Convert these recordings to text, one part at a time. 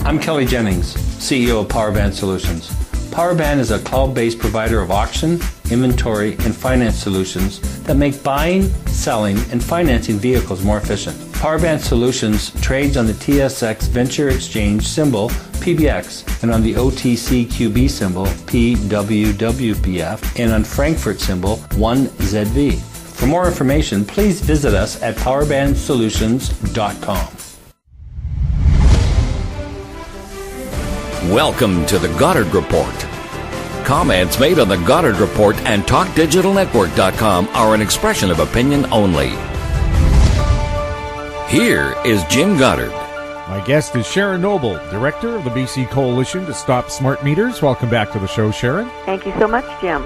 I'm Kelly Jennings, CEO of PowerBand Solutions. PowerBand is a cloud-based provider of auction, inventory, and finance solutions that make buying, selling, and financing vehicles more efficient. PowerBand Solutions trades on the TSX Venture Exchange symbol PBX and on the OTCQB symbol PWWPF and on Frankfurt symbol 1ZV. For more information, please visit us at powerbandsolutions.com. Welcome to the Goddard Report. Comments made on the Goddard Report and TalkDigitalNetwork.com are an expression of opinion only. Here is Jim Goddard. My guest is Sharon Noble, Director of the BC Coalition to Stop Smart Meters. Welcome back to the show, Sharon. Thank you so much, Jim.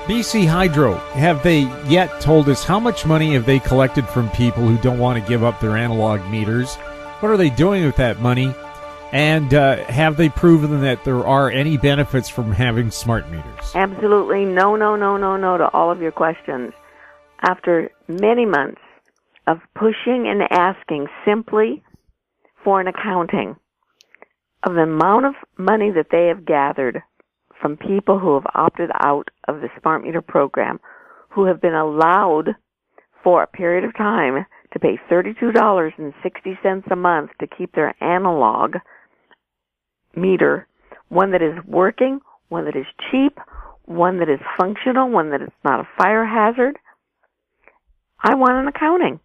BC Hydro, have they yet told us how much money have they collected from people who don't want to give up their analog meters? What are they doing with that money? And have they proven that there are any benefits from having smart meters? Absolutely no to all of your questions. After many months of pushing and asking simply for an accounting of the amount of money that they have gathered from people who have opted out of the smart meter program, who have been allowed for a period of time to pay $32.60 a month to keep their analog meter, one that is working, one that is cheap, one that is functional, one that is not a fire hazard. I want an accounting.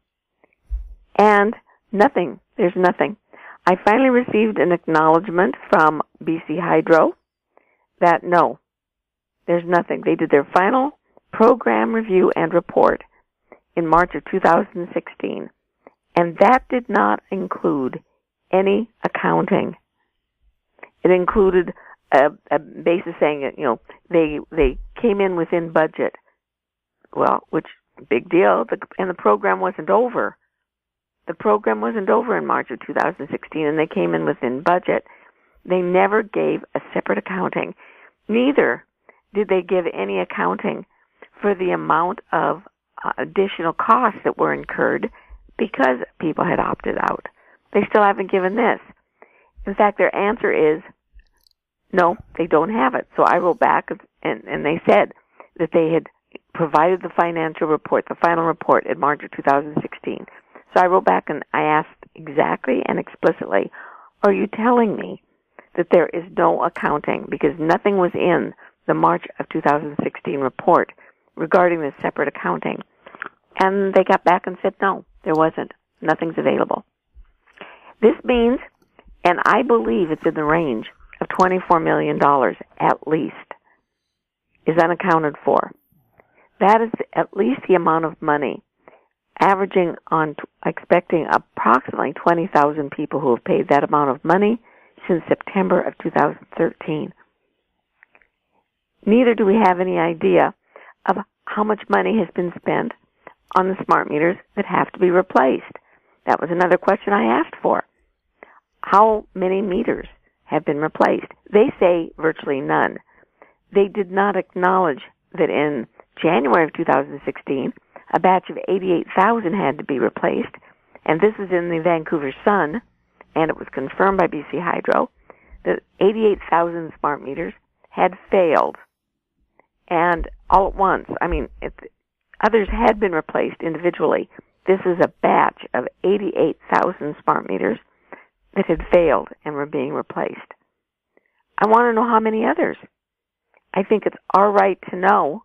And nothing. There's nothing. I finally received an acknowledgement from BC Hydro that no, there's nothing. They did their final program review and report in March of 2016, and that did not include any accounting. It included a basis saying that, they came in within budget. Well, which, big deal, and the program wasn't over. The program wasn't over in March of 2016, and they came in within budget. They never gave a separate accounting. Neither did they give any accounting for the amount of additional costs that were incurred because people had opted out. They still haven't given this. In fact, their answer is, no, they don't have it. So I wrote back, and they said that they had provided the financial report, the final report, in March of 2016. So I wrote back and I asked exactly and explicitly, are you telling me that there is no accounting because nothing was in the March of 2016 report regarding this separate accounting? And they got back and said, no, there wasn't. Nothing's available. This means, and I believe it's in the range of $24 million at least, is unaccounted for. That is at least the amount of money, averaging on, expecting approximately 20,000 people who have paid that amount of money since September of 2013. Neither do we have any idea of how much money has been spent on the smart meters that have to be replaced. That was another question I asked for. How many meters have been replaced? They say virtually none. They did not acknowledge that in January of 2016, a batch of 88,000 had to be replaced, and this is in the Vancouver Sun, and it was confirmed by BC Hydro that 88,000 smart meters had failed. And all at once, others had been replaced individually. This is a batch of 88,000 smart meters that had failed and were being replaced. I want to know how many others. I think it's our right to know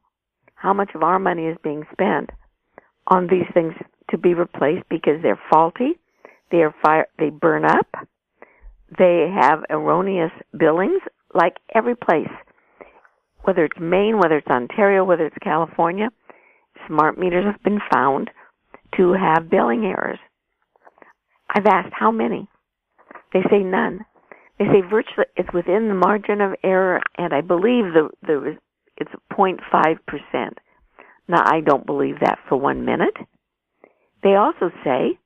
how much of our money is being spent on these things to be replaced because they're faulty, they burn up, they have erroneous billings, like every place. Whether it's Maine, whether it's Ontario, whether it's California, smart meters have been found to have billing errors. I've asked how many. They say none. They say virtually it's within the margin of error, and I believe it's 0.5%. Now, I don't believe that for 1 minute. They also say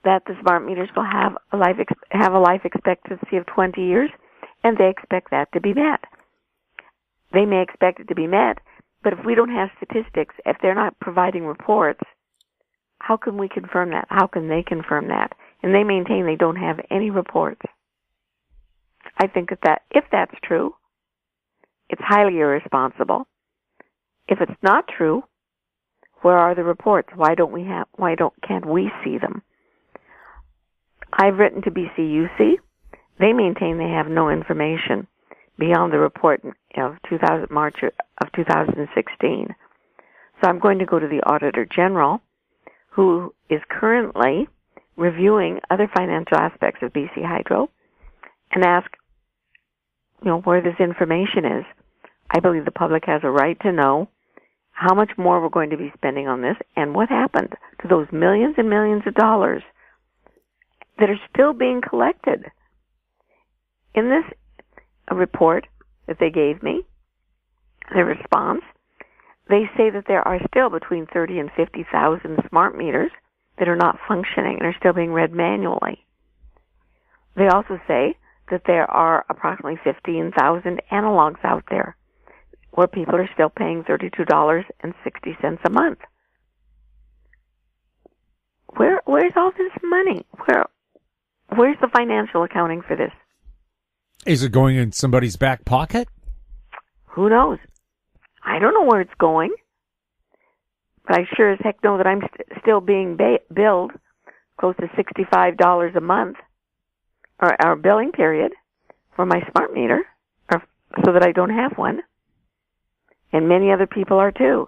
that the smart meters will have a life expectancy of 20 years, and they expect that to be met. They may expect it to be met, but if we don't have statistics, if they're not providing reports, how can we confirm that? How can they confirm that? And they maintain they don't have any reports. I think that if that's true, it's highly irresponsible. If it's not true, where are the reports? Can't we see them? I've written to BCUC. They maintain they have no information beyond the report of March of 2016. So I'm going to go to the Auditor General, who is currently reviewing other financial aspects of BC Hydro, and ask, where this information is. I believe the public has a right to know how much more we're going to be spending on this and what happened to those millions and millions of dollars that are still being collected. In this report that they gave me, their response, they say that there are still between 30 and 50,000 smart meters that are not functioning and are still being read manually. They also say that there are approximately 15,000 analogs out there where people are still paying $32.60 a month. Where's all this money? Where's the financial accounting for this? Is it going in somebody's back pocket? Who knows? I don't know where it's going, but I sure as heck know that I'm still being billed close to $65 a month, or our billing period, for my smart meter, so that I don't have one. And many other people are too.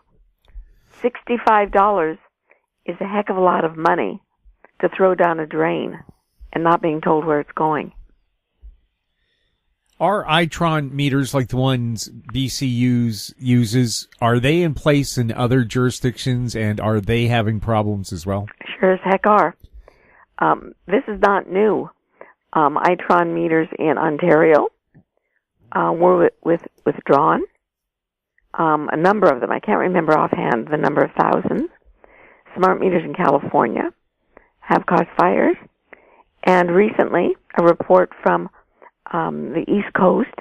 $65 is a heck of a lot of money to throw down a drain and not being told where it's going. Are Itron meters like the ones BC uses, are they in place in other jurisdictions, and are they having problems as well? Sure as heck are. This is not new. Itron meters in Ontario were withdrawn. A number of them, I can't remember offhand the number of thousands. Smart meters in California have caused fires. And recently, a report from the East Coast,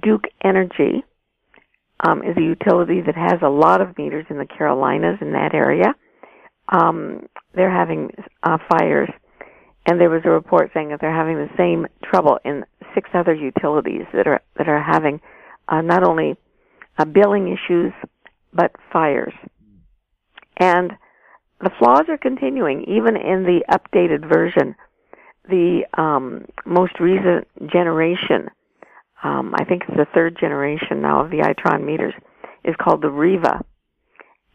Duke Energy, is a utility that has a lot of meters in the Carolinas, in that area. They're having fires. And there was a report saying that they're having the same trouble in 6 other utilities that are having not only billing issues, but fires. And the flaws are continuing, even in the updated version. The most recent generation, I think it's the 3rd generation now of the Itron meters, is called the Riva.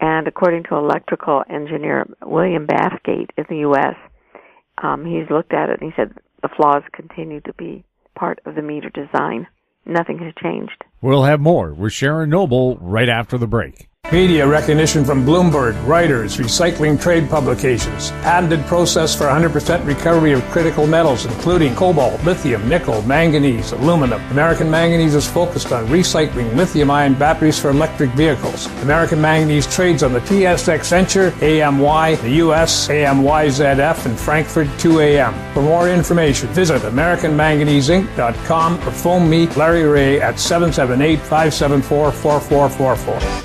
And according to electrical engineer William Bathgate in the U.S., he's looked at it and he said the flaws continue to be part of the meter design. Nothing has changed. We'll have more with Sharon Noble right after the break. Media recognition from Bloomberg, Reuters, recycling trade publications. Patented process for 100% recovery of critical metals, including cobalt, lithium, nickel, manganese, aluminum. American Manganese is focused on recycling lithium-ion batteries for electric vehicles. American Manganese trades on the TSX Venture, AMY, the US, AMYZF, and Frankfurt 2AM. For more information, visit AmericanManganeseInc.com or phone me, Larry Ray, at 778-574-4444.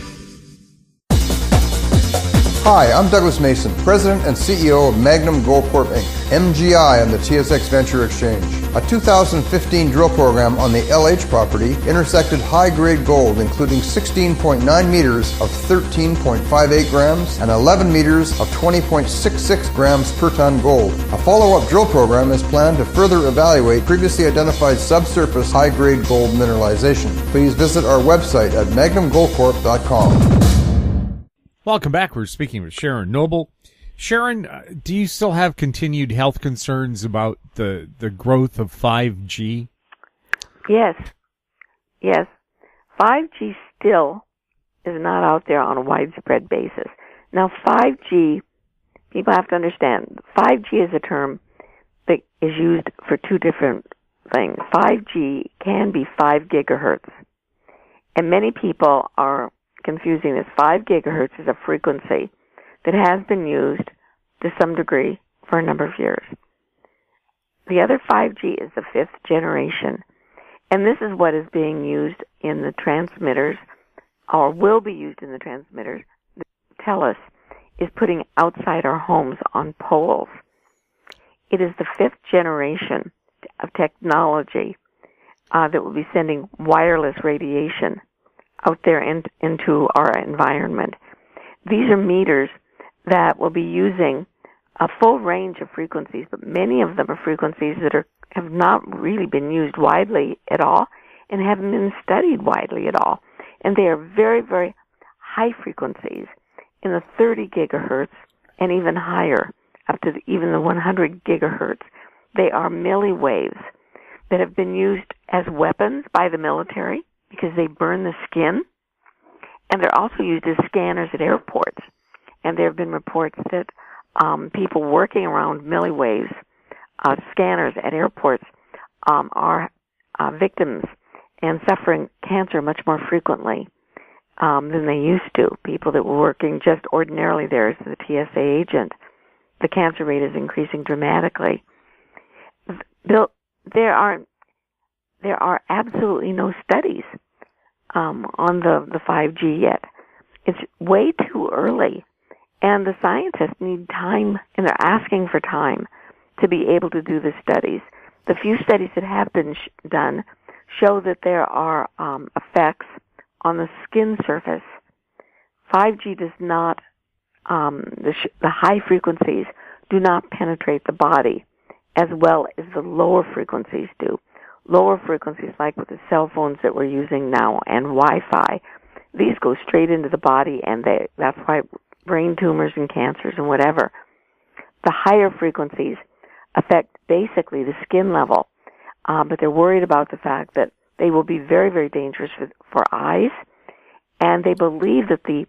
Hi, I'm Douglas Mason, President and CEO of Magnum Gold Corp. Inc., MGI on the TSX Venture Exchange. A 2015 drill program on the LH property intersected high-grade gold, including 16.9 meters of 13.58 grams and 11 meters of 20.66 grams per ton gold. A follow-up drill program is planned to further evaluate previously identified subsurface high-grade gold mineralization. Please visit our website at magnumgoldcorp.com. Welcome back. We're speaking with Sharon Noble. Sharon, do you still have continued health concerns about the growth of 5G? Yes. 5G still is not out there on a widespread basis. Now, 5G, people have to understand, 5G is a term that is used for 2 different things. 5G can be 5 gigahertz. And many people are confusing this. 5 gigahertz is a frequency that has been used to some degree for a number of years. The other 5G is the 5th generation, and this is what is being used in the transmitters, or will be used in the transmitters, that TELUS is putting outside our homes on poles. It is the 5th generation of technology that will be sending wireless radiation out there into our environment. These are meters that will be using a full range of frequencies, but many of them are frequencies that have not really been used widely at all and haven't been studied widely at all. And they are very, very high frequencies in the 30 gigahertz and even higher, up to even the 100 gigahertz. They are milliwaves that have been used as weapons by the military because they burn the skin, and they're also used as scanners at airports. And there have been reports that people working around milliwaves, scanners at airports, are victims and suffering cancer much more frequently than they used to. People that were working just ordinarily there as the TSA agent, the cancer rate is increasing dramatically. There are absolutely no studies on the 5G yet. It's way too early, and the scientists need time, and they're asking for time to be able to do the studies. The few studies that have been done show that there are effects on the skin surface. 5G does not, the high frequencies do not penetrate the body as well as the lower frequencies do. Lower frequencies, like with the cell phones that we're using now and Wi-Fi, these go straight into the body, and that's why brain tumors and cancers and whatever. The higher frequencies affect basically the skin level, but they're worried about the fact that they will be very, very dangerous for eyes, and they believe that the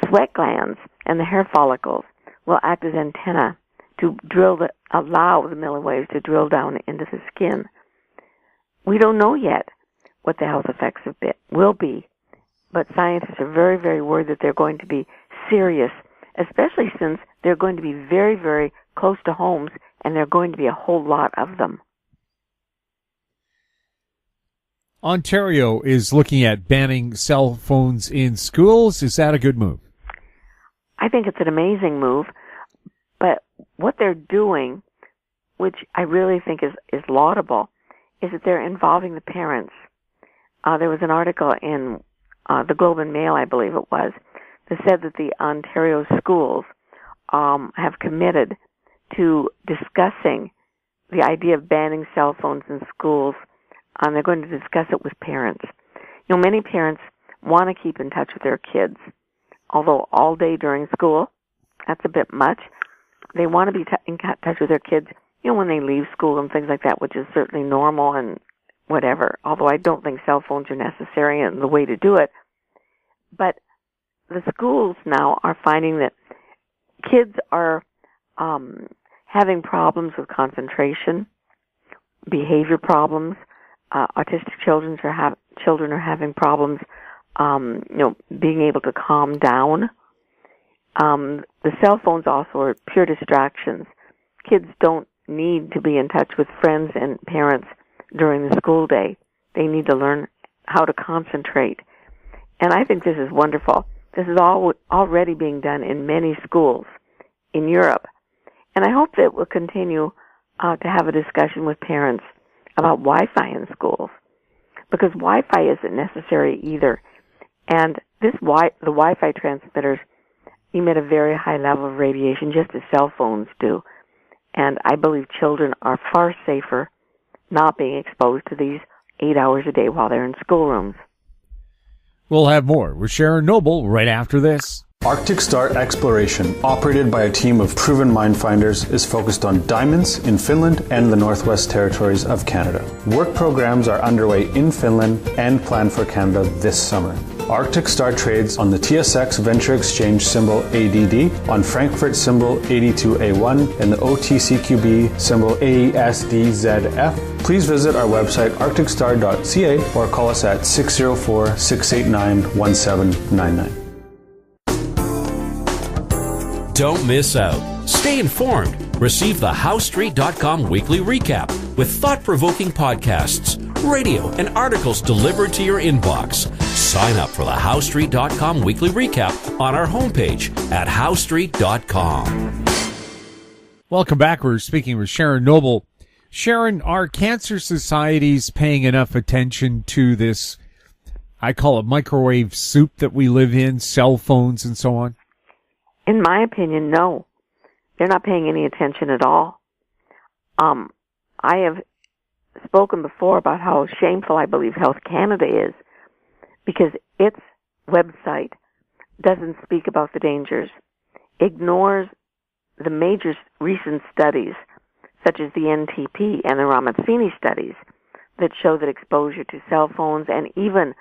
sweat glands and the hair follicles will act as antenna to allow the milliwaves to drill down into the skin. We don't know yet what the health effects will be, but scientists are very, very worried that they're going to be serious, especially since they're going to be very, very close to homes, and there are going to be a whole lot of them. Ontario is looking at banning cell phones in schools. Is that a good move? I think it's an amazing move, but what they're doing, which I really think is laudable, is that they're involving the parents. There was an article in the Globe and Mail, I believe it was, that said that the Ontario schools have committed to discussing the idea of banning cell phones in schools, and they're going to discuss it with parents. You know, many parents want to keep in touch with their kids, although all day during school, that's a bit much. They want to be in touch with their kids, you know, when they leave school and things like that, which is certainly normal and whatever, although I don't think cell phones are necessary and the way to do it. But the schools now are finding that kids are having problems with concentration, behavior problems. Autistic children are having problems, being able to calm down. The cell phones also are pure distractions. Kids don't need to be in touch with friends and parents during the school day. They need to learn how to concentrate. And I think this is wonderful. This is already being done in many schools in Europe. And I hope that we'll continue to have a discussion with parents about Wi-Fi in schools, because Wi-Fi isn't necessary either. And the Wi-Fi transmitters emit a very high level of radiation, just as cell phones do. And I believe children are far safer not being exposed to these 8 hours a day while they're in schoolrooms. We'll have more with Sharon Noble right after this. Arctic Star Exploration, operated by a team of proven mine finders, is focused on diamonds in Finland and the Northwest Territories of Canada. Work programs are underway in Finland and planned for Canada this summer. Arctic Star trades on the TSX Venture Exchange symbol ADD, on Frankfurt symbol 82A1, and the OTCQB symbol ASDZF. Please visit our website arcticstar.ca or call us at 604-689-1799. Don't miss out. Stay informed. Receive the HowStreet.com weekly recap with thought-provoking podcasts, radio, and articles delivered to your inbox. Sign up for the HowStreet.com weekly recap on our homepage at HowStreet.com. Welcome back. We're speaking with Sharon Noble. Sharon, are cancer societies paying enough attention to this, I call it microwave soup that we live in, cell phones and so on? In my opinion, no. They're not paying any attention at all. I have spoken before about how shameful I believe Health Canada is because its website doesn't speak about the dangers, ignores the major recent studies, such as the NTP and the Ramazzini studies, that show that exposure to cell phones and even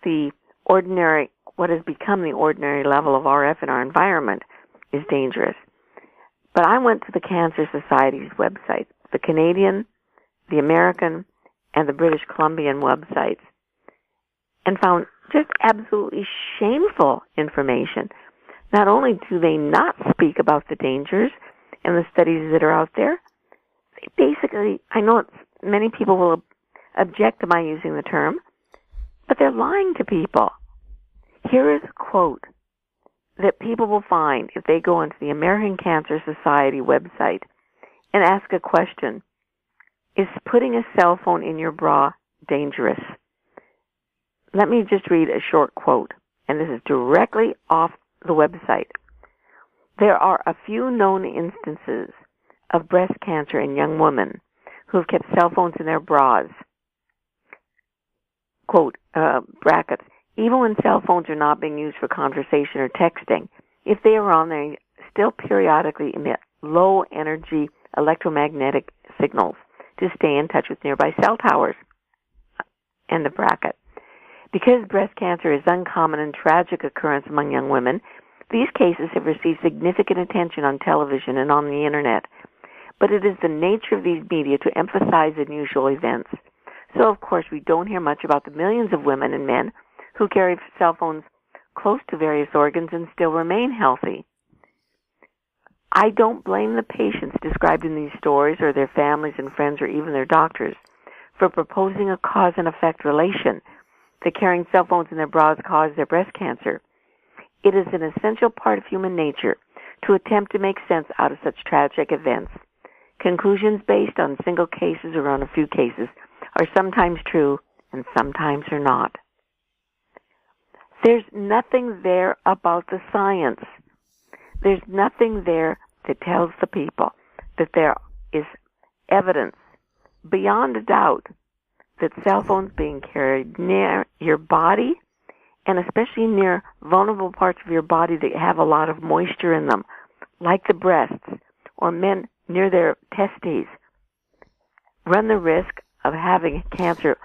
the ordinary, what has become the ordinary level of RF in our environment is dangerous. But I went to the Cancer Society's website, the Canadian, the American, and the British Columbian websites, and found just absolutely shameful information. Not only do they not speak about the dangers and the studies that are out there, they basically, I know many people will object to my using the term, but they're lying to people. Here is a quote that people will find if they go into the American Cancer Society website and ask a question: is putting a cell phone in your bra dangerous? Let me just read a short quote, and this is directly off the website. There are a few known instances of breast cancer in young women who have kept cell phones in their bras. Quote, brackets, even when cell phones are not being used for conversation or texting, if they are on, they still periodically emit low-energy electromagnetic signals to stay in touch with nearby cell towers. End of bracket. Because breast cancer is uncommon and tragic occurrence among young women, these cases have received significant attention on television and on the Internet. But it is the nature of these media to emphasize unusual events. So, of course, we don't hear much about the millions of women and men who carry cell phones close to various organs and still remain healthy. I don't blame the patients described in these stories or their families and friends or even their doctors for proposing a cause and effect relation that carrying cell phones in their bras cause their breast cancer. It is an essential part of human nature to attempt to make sense out of such tragic events. Conclusions based on single cases or on a few cases are sometimes true and sometimes are not. There's nothing there about the science. There's nothing there that tells the people that there is evidence beyond a doubt that cell phones being carried near your body, and especially near vulnerable parts of your body that have a lot of moisture in them, like the breasts, or men near their testes, run the risk of having cancer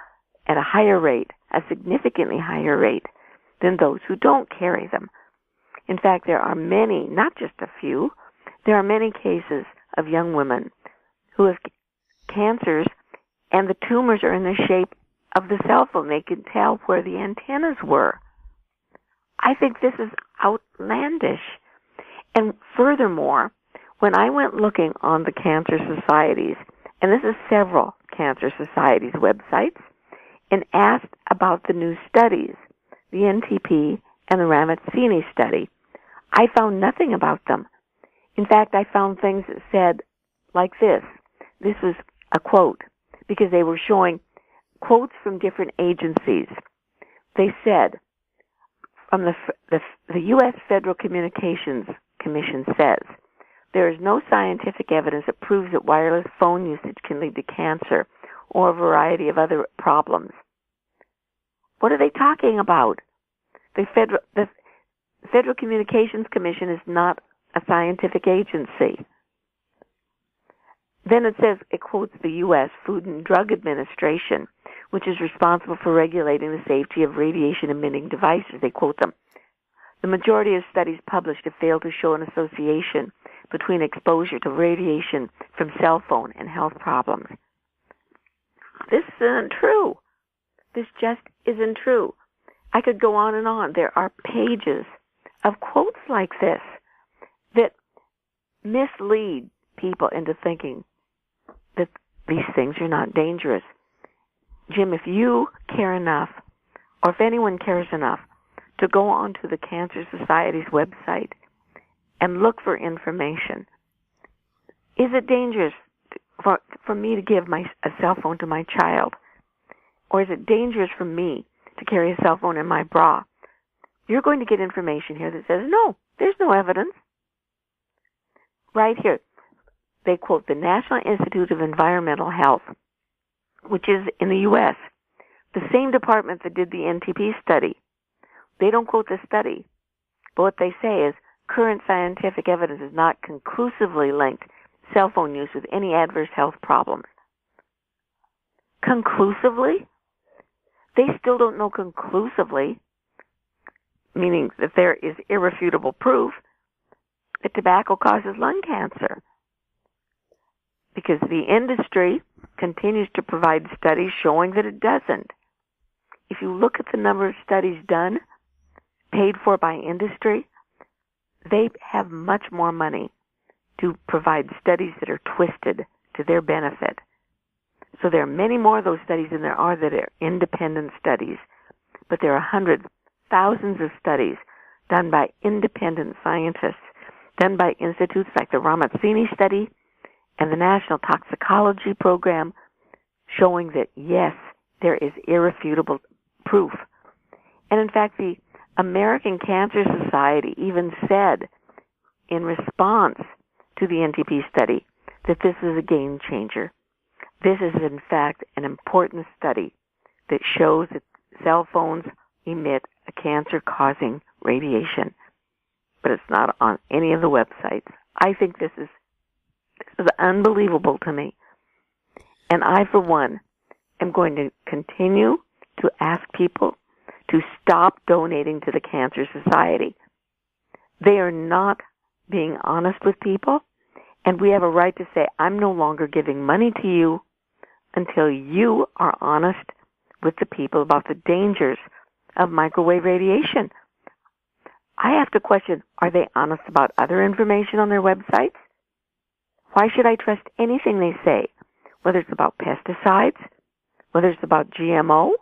at a higher rate, a significantly higher rate, than those who don't carry them. In fact, there are many, not just a few, there are many cases of young women who have cancers and the tumors are in the shape of the cell phone. They can tell where the antennas were. I think this is outlandish. And furthermore, when I went looking on the cancer societies, and this is several cancer societies' websites, and asked about the new studies, the NTP and the Ramazzini study, I found nothing about them. In fact, I found things that said like this. This was a quote, because they were showing quotes from different agencies. They said, from the U.S. Federal Communications Commission says, there is no scientific evidence that proves that wireless phone usage can lead to cancer or a variety of other problems. What are they talking about? The Federal Communications Commission is not a scientific agency. Then it says, it quotes the U.S. Food and Drug Administration, which is responsible for regulating the safety of radiation-emitting devices. They quote them. The majority of studies published have failed to show an association between exposure to radiation from cell phone and health problems. This isn't true. This just isn't true. I could go on and on. There are pages of quotes like this that mislead people into thinking that these things are not dangerous. Jim, if you care enough, or if anyone cares enough, to go onto the Cancer Society's website and look for information, is it dangerous for me to give a cell phone to my child? Or is it dangerous for me to carry a cell phone in my bra? You're going to get information here that says, no, there's no evidence. Right here, they quote the National Institute of Environmental Health, which is in the U.S., the same department that did the NTP study. They don't quote the study, but what they say is current scientific evidence is not conclusively linked cell phone use with any adverse health problems. Conclusively? They still don't know conclusively, meaning that there is irrefutable proof that tobacco causes lung cancer. Because the industry continues to provide studies showing that it doesn't. If you look at the number of studies done, paid for by industry, they have much more money to provide studies that are twisted to their benefit. So there are many more of those studies than there are that are independent studies. But there are hundreds, thousands of studies done by independent scientists, done by institutes like the Ramazzini study and the National Toxicology Program, showing that, yes, there is irrefutable proof. And in fact, the American Cancer Society even said in response to the NTP study that this is a game changer. This is, in fact, an important study that shows that cell phones emit a cancer-causing radiation. But it's not on any of the websites. I think this is unbelievable to me. And I, for one, am going to continue to ask people to stop donating to the Cancer Society. They are not being honest with people, and we have a right to say, I'm no longer giving money to you until you are honest with the people about the dangers of microwave radiation. I have to question, are they honest about other information on their websites? Why should I trust anything they say, whether it's about pesticides, whether it's about GMO,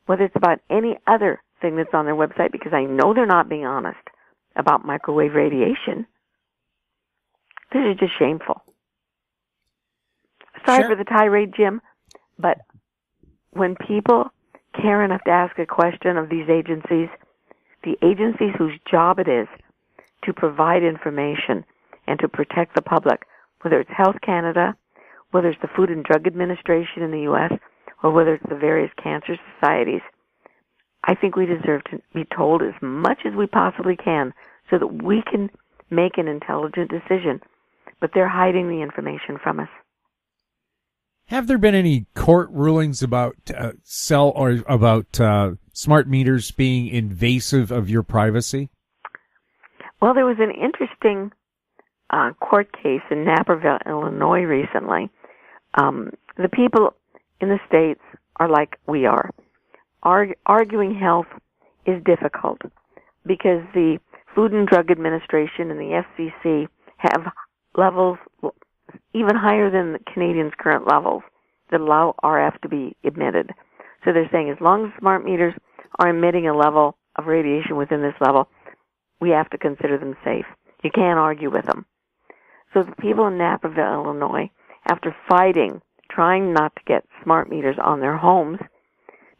whether it's about any other thing that's on their website, because I know they're not being honest about microwave radiation. This is just shameful. Sorry for the tirade, Jim, but when people care enough to ask a question of these agencies, the agencies whose job it is to provide information and to protect the public, whether it's Health Canada, whether it's the Food and Drug Administration in the U.S., or whether it's the various cancer societies, I think we deserve to be told as much as we possibly can so that we can make an intelligent decision. But they're hiding the information from us. Have there been any court rulings about smart meters being invasive of your privacy? Well, there was an interesting court case in Naperville, Illinois recently. The people in the states are like we are. Arguing health is difficult because the Food and Drug Administration and the FCC have levels even higher than the Canadians' current levels that allow RF to be emitted. So they're saying as long as smart meters are emitting a level of radiation within this level, we have to consider them safe. You can't argue with them. So the people in Naperville, Illinois, after fighting, trying not to get smart meters on their homes,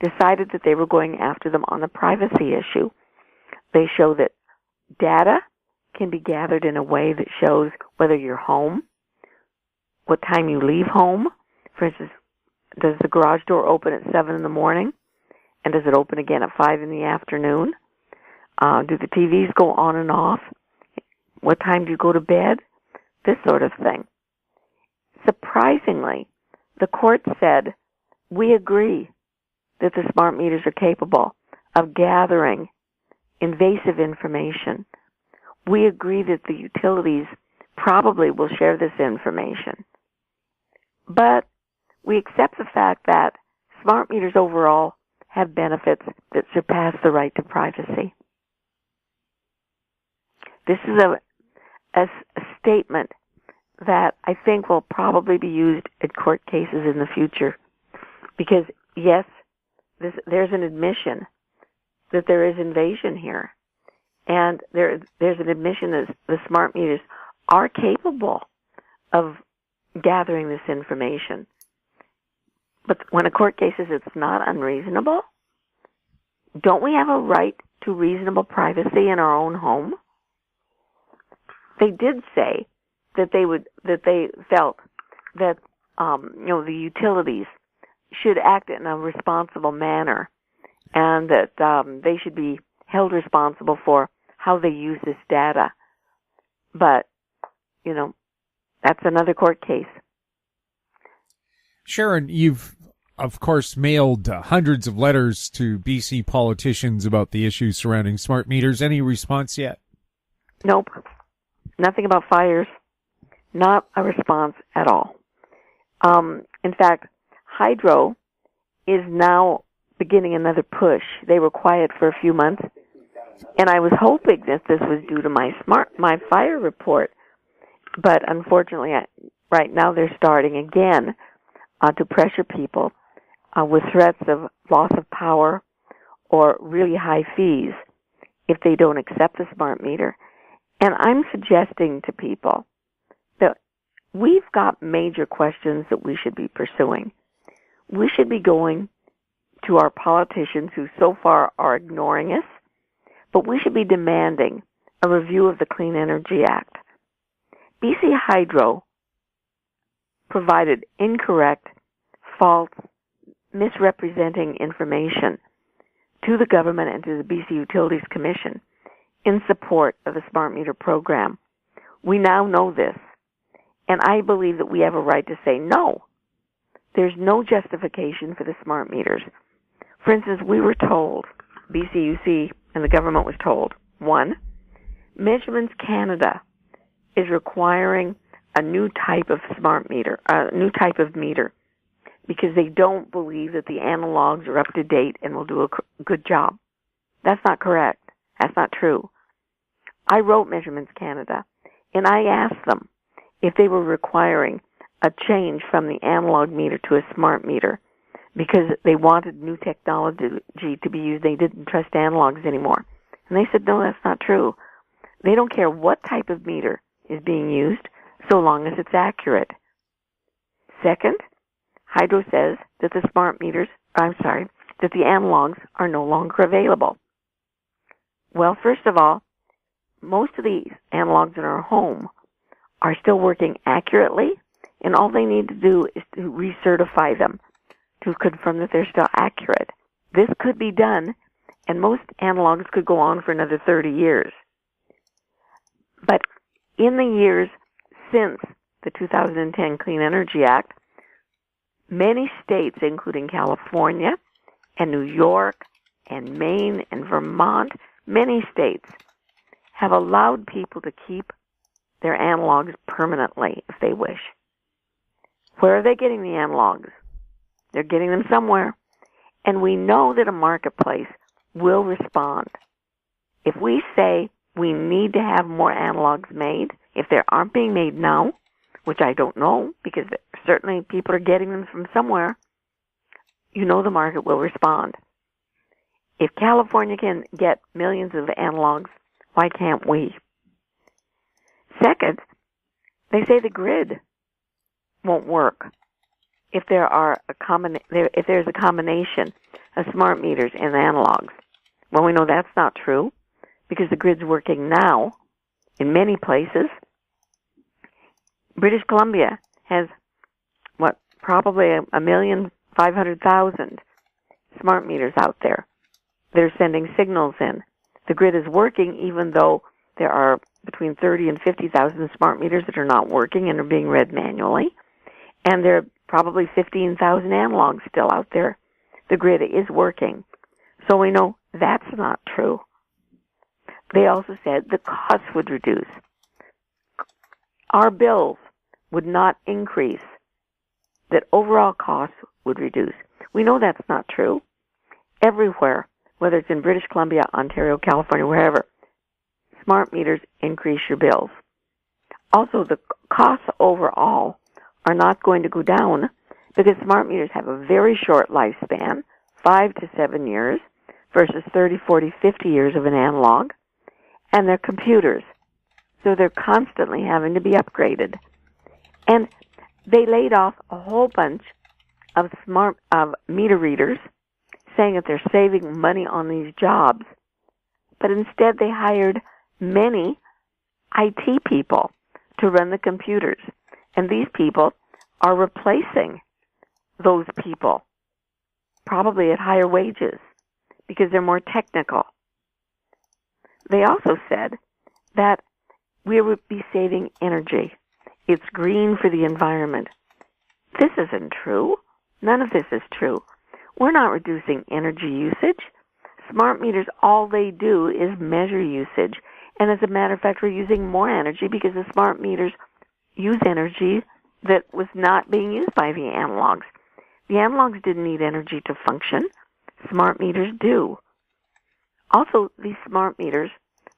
decided that they were going after them on the privacy issue. They show that data can be gathered in a way that shows whether you're home, what time you leave home. For instance, does the garage door open at 7 in the morning? And does it open again at 5 in the afternoon? Do the TVs go on and off? What time do you go to bed? This sort of thing. Surprisingly, the court said, we agree that the smart meters are capable of gathering invasive information. We agree that the utilities probably will share this information. But we accept the fact that smart meters overall have benefits that surpass the right to privacy. This is a statement that I think will probably be used in court cases in the future. Because, yes, there's an admission that there is invasion here. And there's an admission that the smart meters are capable of gathering this information. But when a court case says it's not unreasonable, don't we have a right to reasonable privacy in our own home? They did say that they felt that the utilities should act in a responsible manner, and that they should be held responsible for how they use this data. But that's another court case. Sharon, you've of course mailed hundreds of letters to BC politicians about the issues surrounding smart meters. Any response yet? Nope. Nothing about fires. Not a response at all. In fact, Hydro is now beginning another push. They were quiet for a few months, and I was hoping that this was due to my fire report. But unfortunately, right now they're starting again to pressure people with threats of loss of power or really high fees if they don't accept the smart meter. And I'm suggesting to people that we've got major questions that we should be pursuing. We should be going to our politicians who so far are ignoring us, but we should be demanding a review of the Clean Energy Act. BC Hydro provided incorrect, false, misrepresenting information to the government and to the BC Utilities Commission in support of the smart meter program. We now know this, and I believe that we have a right to say no. There's no justification for the smart meters. For instance, we were told, BCUC and the government was told, 1, Measurements Canada is requiring a new type of smart meter, a new type of meter, because they don't believe that the analogs are up to date and will do a good job. That's not correct. That's not true. I wrote Measurements Canada, and I asked them if they were requiring a change from the analog meter to a smart meter because they wanted new technology to be used. They didn't trust analogs anymore. And they said, no, that's not true. They don't care what type of meter is being used so long as it's accurate. Second, Hydro says that the that the analogs are no longer available. Well, first of all, most of these analogs in our home are still working accurately, and all they need to do is to recertify them to confirm that they're still accurate. This could be done, and most analogs could go on for another 30 years. But in the years since the 2010 Clean Energy Act, many states, including California and New York and Maine and Vermont, many states have allowed people to keep their analogs permanently if they wish. Where are they getting the analogs? They're getting them somewhere. And we know that a marketplace will respond. If we say we need to have more analogs made, if they aren't being made now, which I don't know, because certainly people are getting them from somewhere, the market will respond. If California can get millions of analogs, why can't we? Second, they say the grid won't work if there's a combination of smart meters and analogs. Well, we know that's not true because the grid's working now in many places. British Columbia has probably 1,500,000 smart meters out there. They're sending signals in. The grid is working even though there are between 30 and 50,000 smart meters that are not working and are being read manually. And there are probably 15,000 analogs still out there. The grid is working. So we know that's not true. They also said the costs would reduce. Our bills would not increase, that overall costs would reduce. We know that's not true. Everywhere, whether it's in British Columbia, Ontario, California, wherever, smart meters increase your bills. Also, the costs overall are not going to go down because smart meters have a very short lifespan, 5 to 7 years, versus 30, 40, 50 years of an analog, and they're computers. So they're constantly having to be upgraded. And They laid off a whole bunch of meter readers, saying that they're saving money on these jobs. But instead they hired many IT people to run the computers. And these people are replacing those people, probably at higher wages, because they're more technical. They also said that we would be saving energy. It's green for the environment. This isn't true. None of this is true. We're not reducing energy usage. Smart meters, all they do is measure usage. And as a matter of fact, we're using more energy because the smart meters use energy that was not being used by the analogs. The analogs didn't need energy to function. Smart meters do. Also, these smart meters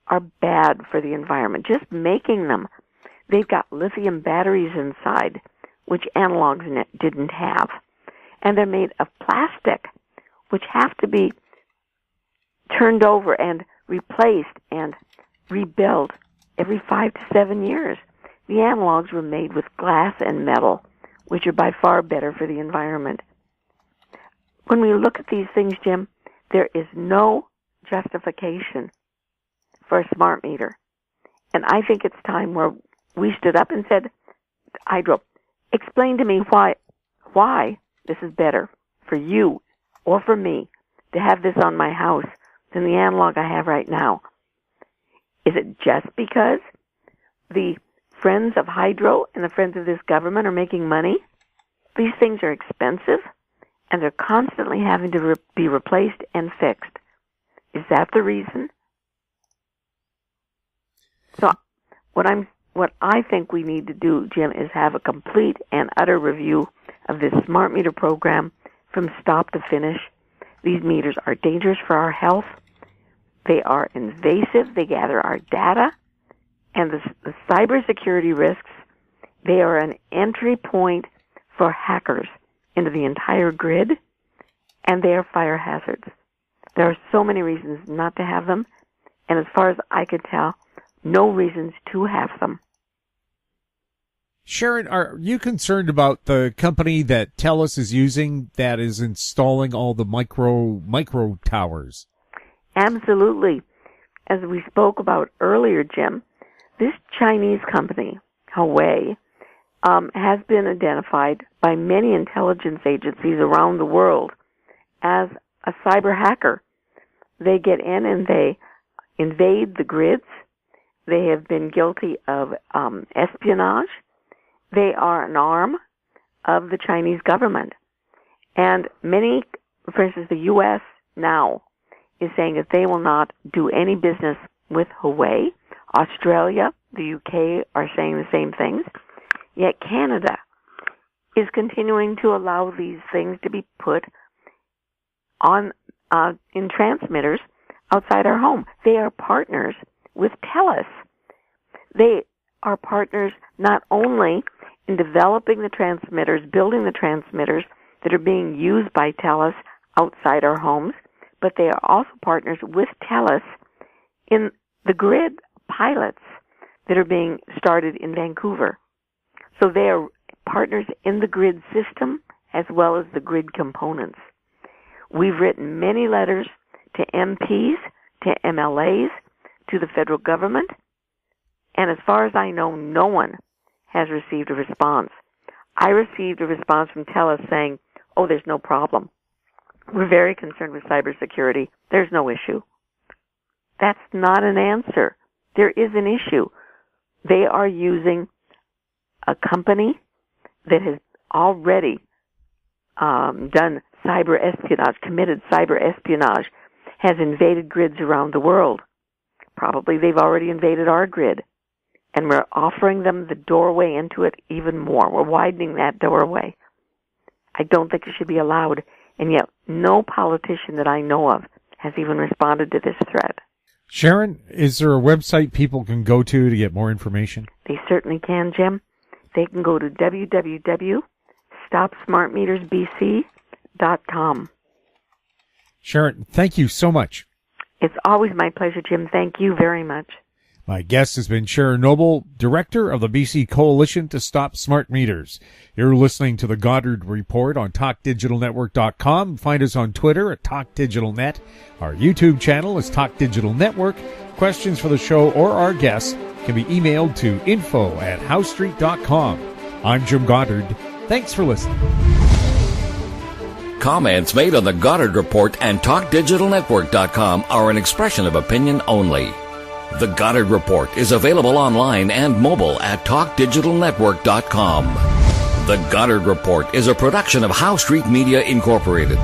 are bad for the environment. Just making them, they've got lithium batteries inside, which analogs didn't have. And they're made of plastic, which have to be turned over and replaced and rebuilt every 5 to 7 years. The analogs were made with glass and metal, which are by far better for the environment. When we look at these things, Jim, there is no justification for a smart meter. And I think it's time where we stood up and said, Hydro, explain to me why this is better for you or for me to have this on my house than the analog I have right now. Is it just because the friends of Hydro and the friends of this government are making money? These things are expensive, and they're constantly having to be replaced and fixed. Is that the reason? So what I think we need to do, Jim, is have a complete and utter review of this smart meter program from stop to finish. These meters are dangerous for our health. They are invasive. They gather our data. And the cybersecurity risks, they are an entry point for hackers into the entire grid, and they are fire hazards. There are so many reasons not to have them, and as far as I could tell, no reasons to have them. Sharon, are you concerned about the company that TELUS is using that is installing all the micro towers? Absolutely. As we spoke about earlier, Jim, this Chinese company, Huawei, has been identified by many intelligence agencies around the world as a cyber hacker. They get in and they invade the grids. They have been guilty of espionage. They are an arm of the Chinese government. And many, for instance, the U.S. now is saying that they will not do any business with Huawei. Australia, the U.K. are saying the same things. Yet Canada is continuing to allow these things to be put on in transmitters outside our home. They are partners with TELUS. They are partners not only in developing the transmitters, building the transmitters that are being used by TELUS outside our homes, but they are also partners with TELUS in the grid pilots that are being started in Vancouver. So they are partners in the grid system as well as the grid components. We've written many letters to MPs, to MLAs, to the federal government, and as far as I know, no one has received a response. I received a response from TELUS saying, oh, there's no problem. We're very concerned with cybersecurity. There's no issue. That's not an answer. There is an issue. They are using a company that has already done cyber espionage, committed cyber espionage, has invaded grids around the world. Probably they've already invaded our grid. And we're offering them the doorway into it even more. We're widening that doorway. I don't think it should be allowed. And yet no politician that I know of has even responded to this threat. Sharon, is there a website people can go to get more information? They certainly can, Jim. They can go to www.stopsmartmetersbc.com. Sharon, thank you so much. It's always my pleasure, Jim. Thank you very much. My guest has been Sharon Noble, Director of the BC Coalition to Stop Smart Meters. You're listening to the Goddard Report on TalkDigitalNetwork.com. Find us on Twitter at TalkDigitalNet. Our YouTube channel is Talk Digital Network. Questions for the show or our guests can be emailed to info@HowStreet.com. I'm Jim Goddard. Thanks for listening. Comments made on the Goddard Report and TalkDigitalNetwork.com are an expression of opinion only. The Goddard Report is available online and mobile at TalkDigitalNetwork.com. The Goddard Report is a production of How Street Media Incorporated.